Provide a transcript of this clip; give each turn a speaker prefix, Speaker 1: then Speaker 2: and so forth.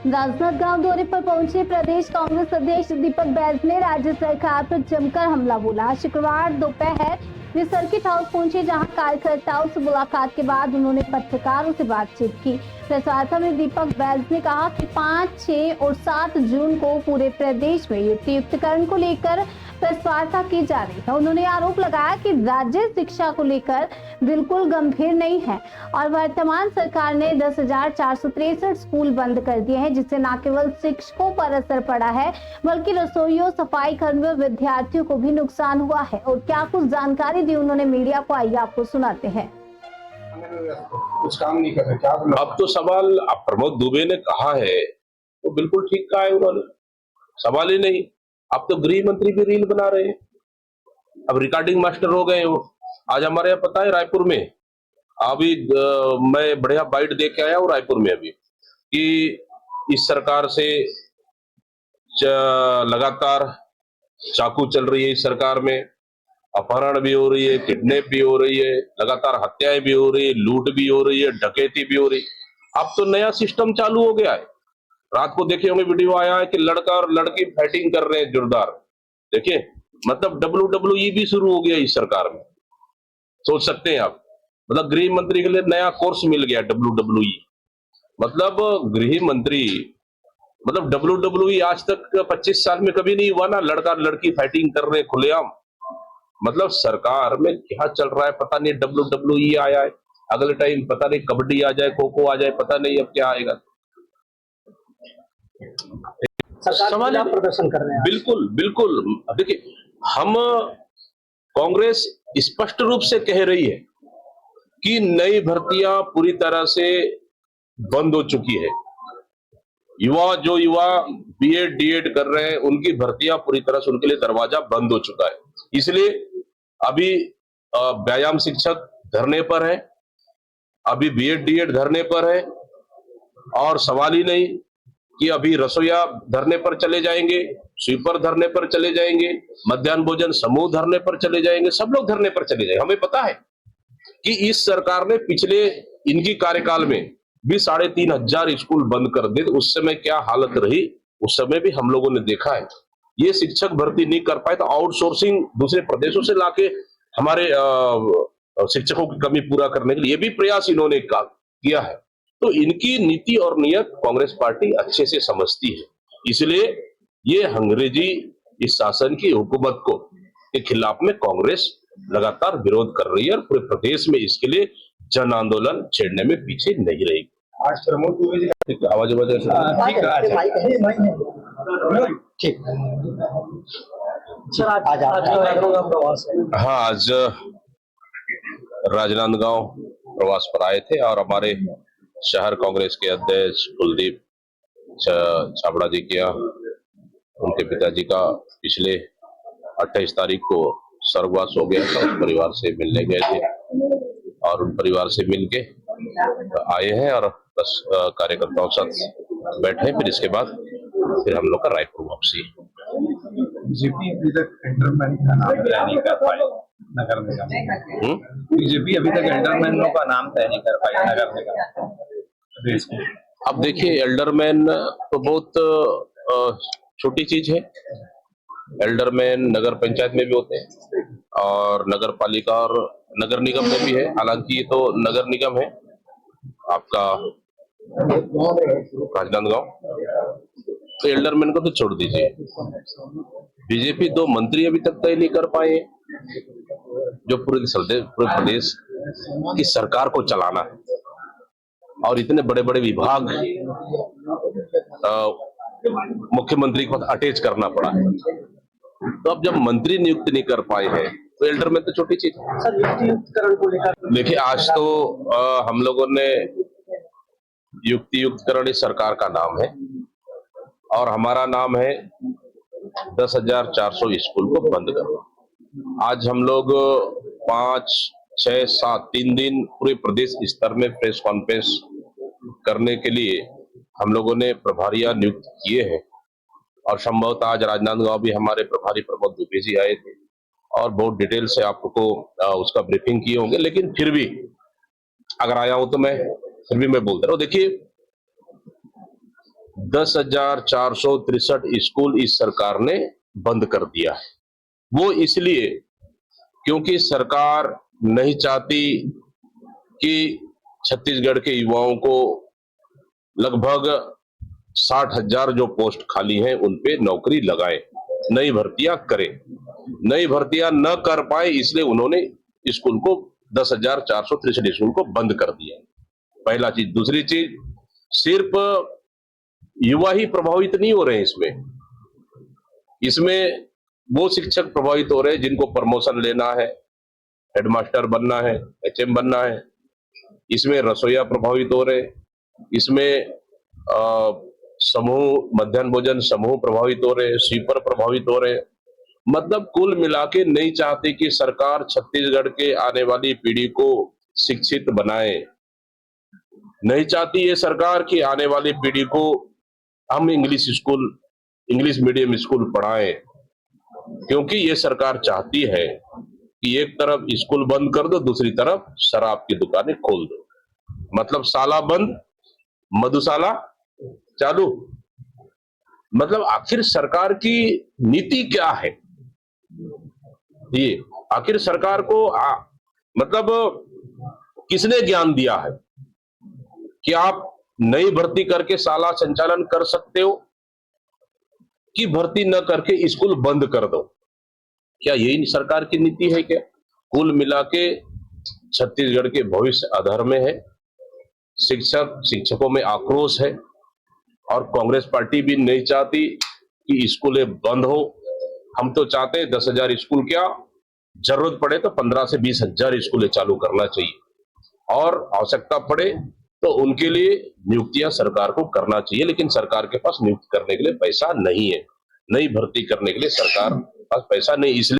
Speaker 1: राजनांदगांव दौरे पर पहुंचे प्रदेश कांग्रेस अध्यक्ष दीपक बैज ने राज्य सरकार पर जमकर हमला बोला। शुक्रवार दोपहर वे सर्किट हाउस पहुंचे, जहां कार्यकर्ताओं से मुलाकात के बाद उन्होंने पत्रकारों से बातचीत की। प्रेस वार्ता में दीपक बैज ने कहा कि 5, 6 और 7 जून को पूरे प्रदेश में युक्तिकरण को लेकर प्रेस वार्ता की जा रही है। उन्होंने आरोप लगाया कि राज्य शिक्षा को लेकर बिल्कुल गंभीर नहीं है और वर्तमान सरकार ने 10,463 स्कूल बंद कर दिए हैं, जिससे न केवल शिक्षकों पर असर पड़ा है बल्कि रसोइयों, सफाई कर्मियों, विद्यार्थियों को भी नुकसान हुआ है। और क्या कुछ जानकारी दी उन्होंने मीडिया को, आइए आपको सुनाते हैं।
Speaker 2: कुछ काम नहीं कर रहे क्या?
Speaker 3: अब तो सवाल प्रमोद दुबे ने कहा है तो बिल्कुल ठीक कहा है उन्होंने, सवाल ही नहीं। अब तो गृह मंत्री भी रील बना रहे हैं, अब रिकॉर्डिंग मास्टर हो गए वो। आज हमारे यहाँ पता है रायपुर में अभी मैं बढ़िया बाइट दे के आया हूँ रायपुर में अभी कि इस सरकार से लगातार चाकू चल रही है, इस सरकार में अपहरण भी हो रही है, किडनैप भी हो रही है, लगातार हत्याएं भी हो रही है, लूट भी हो रही है, डकैती भी हो रही है। अब तो नया सिस्टम चालू हो गया है। रात को देखे होंगे वीडियो आया है कि लड़का और लड़की फाइटिंग कर रहे हैं जोरदार। देखिए मतलब WWE भी शुरू हो गया इस सरकार में, सोच सकते हैं आप। मतलब गृह मंत्री के लिए नया कोर्स मिल गया WWE। मतलब गृह मंत्री, मतलब WWE आज तक 25 साल में कभी नहीं हुआ ना, लड़का लड़की फाइटिंग कर रहे हैं खुलेआम। मतलब सरकार में क्या चल रहा है पता नहीं। WWE आया है, अगले टाइम पता नहीं कबड्डी आ जाए, खो खो आ जाए, पता नहीं अब क्या आएगा।
Speaker 4: सवाल प्रदर्शन कर रहे हैं।
Speaker 3: बिल्कुल बिल्कुल। देखिए हम कांग्रेस स्पष्ट रूप से कह रही है कि नई भर्तियां पूरी तरह से बंद हो चुकी है। युवा बीएड डीएड कर रहे हैं, उनकी भर्तियां पूरी तरह से, उनके लिए दरवाजा बंद हो चुका है। इसलिए अभी व्यायाम शिक्षक धरने पर है, अभी बीएड डीएड धरने पर है, और सवाल ही नहीं कि अभी रसोईया धरने पर चले जाएंगे, स्वीपर धरने पर चले जाएंगे, मध्याह्न भोजन समूह धरने पर चले जाएंगे, सब लोग धरने पर चले जाएंगे। हमें पता है कि इस सरकार ने पिछले इनकी कार्यकाल में भी 3,500 स्कूल बंद कर दिए। उस समय क्या हालत रही, उस समय भी हम लोगों ने देखा है। ये शिक्षक भर्ती नहीं कर पाए तो आउटसोर्सिंग दूसरे प्रदेशों से लाके हमारे शिक्षकों की कमी पूरा करने के लिए भी प्रयास इन्होंने किया है। तो इनकी नीति और नियत कांग्रेस पार्टी अच्छे से समझती है, इसलिए ये अंग्रेजी इस शासन की हुकूमत को के खिलाफ में कांग्रेस लगातार विरोध कर रही है और पूरे प्रदेश में इसके लिए जन आंदोलन छेड़ने में पीछे नहीं रहेगी।
Speaker 2: आज प्रमोद दुबे जी
Speaker 3: आवाज हाँ, आज राजनांदगांव प्रवास पर आए थे और हमारे शहर कांग्रेस के अध्यक्ष कुलदीप छाबड़ा जी के यहाँ उनके पिताजी का पिछले 28 तारीख को स्वर्गवास हो गया था। उस परिवार से मिलने गए थे और उन परिवार से मिलके आए हैं और बस कार्यकर्ताओं के साथ बैठे। फिर इसके बाद फिर हम लोग का रायपुर वापसी।
Speaker 2: बीजेपी अभी तक एंडरमैन का नाम तय नहीं कर पाई नगर निगम। बीजेपी अभी तक एंडरमैनों का नाम तय नहीं कर पाई नगर निगम।
Speaker 3: अब देखिए एल्डरमैन तो बहुत छोटी चीज है। एल्डरमैन नगर पंचायत में भी होते हैं और नगर पालिका और नगर निगम में भी है। हालांकि ये तो नगर निगम है आपका राजनांदगांव, तो एल्डरमैन को तो छोड़ दीजिए। बीजेपी 2 मंत्री अभी तक तय नहीं कर पाए जो पूरे प्रदेश की सरकार को चलाना है, और इतने बड़े बड़े विभाग मुख्यमंत्री को अटैच करना पड़ा है। तो अब जब मंत्री नियुक्त नहीं कर पाए हैं तो एल्डरमैन तो छोटी चीज है। देखिए आज तो हम लोगों ने युक्तिकरण इस सरकार का नाम है और हमारा नाम है 10,400 स्कूल को बंद करना। आज हम लोग 5, 6, 7 3 दिन पूरे प्रदेश स्तर में प्रेस कॉन्फ्रेंस करने के लिए हम लोगों ने प्रभारियां नियुक्त किए हैं और संभवतः आज राजनांदगांव भी हमारे प्रभारी प्रमोद दुबे जी आए थे और बहुत डिटेल से आपको उसका ब्रीफिंग किए होंगे। लेकिन फिर भी अगर आया हूं तो मैं फिर भी मैं बोलता रहा हूं। देखिए 10,463 स्कूल इस सरकार ने बंद कर दिया है। वो इसलिए क्योंकि सरकार नहीं चाहती कि छत्तीसगढ़ के युवाओं को लगभग 60,000 जो पोस्ट खाली हैं उन पे नौकरी लगाए, नई भर्तियां करे। नई भर्तियां न कर पाए इसलिए उन्होंने स्कूल को 10,463 स्कूल को बंद कर दिया। पहला चीज। दूसरी चीज, सिर्फ युवा ही प्रभावित नहीं हो रहे हैं इसमें वो शिक्षक प्रभावित हो रहे हैं जिनको प्रमोशन लेना है, हेडमास्टर बनना है, एचएम बनना है। इसमें रसोईया प्रभावित हो रहे, इसमें समूह मध्याह्न भोजन समूह प्रभावित हो रहे, स्वीपर प्रभावित हो रहे। मतलब कुल मिला के नहीं चाहते कि सरकार छत्तीसगढ़ के आने वाली पीढ़ी को शिक्षित बनाए। नहीं चाहती ये सरकार कि आने वाली पीढ़ी को हम इंग्लिश मीडियम स्कूल पढ़ाएं, क्योंकि ये सरकार चाहती है कि एक तरफ स्कूल बंद कर दो, दूसरी तरफ शराब की दुकानें खोल दो। मतलब साला बंद, मधुशाला चालू। मतलब आखिर सरकार की नीति क्या है? ये आखिर सरकार को मतलब किसने ज्ञान दिया है कि आप नई भर्ती करके साला संचालन कर सकते हो कि भर्ती न करके स्कूल बंद कर दो? क्या यही सरकार की नीति है क्या? कुल मिला के छत्तीसगढ़ के भविष्य अधर में है। शिक्षकों में आक्रोश है और कांग्रेस पार्टी भी नहीं चाहती कि स्कूलें बंद हो। हम तो चाहते हैं 10,000 स्कूल, क्या जरूरत पड़े तो 15 से 20,000 स्कूलें चालू करना चाहिए और आवश्यकता पड़े तो उनके लिए नियुक्तियां सरकार को करना चाहिए। लेकिन सरकार के पास नियुक्त करने के लिए पैसा नहीं है, नई भर्ती करने के लिए सरकार के पास पैसा नहीं, इसलिए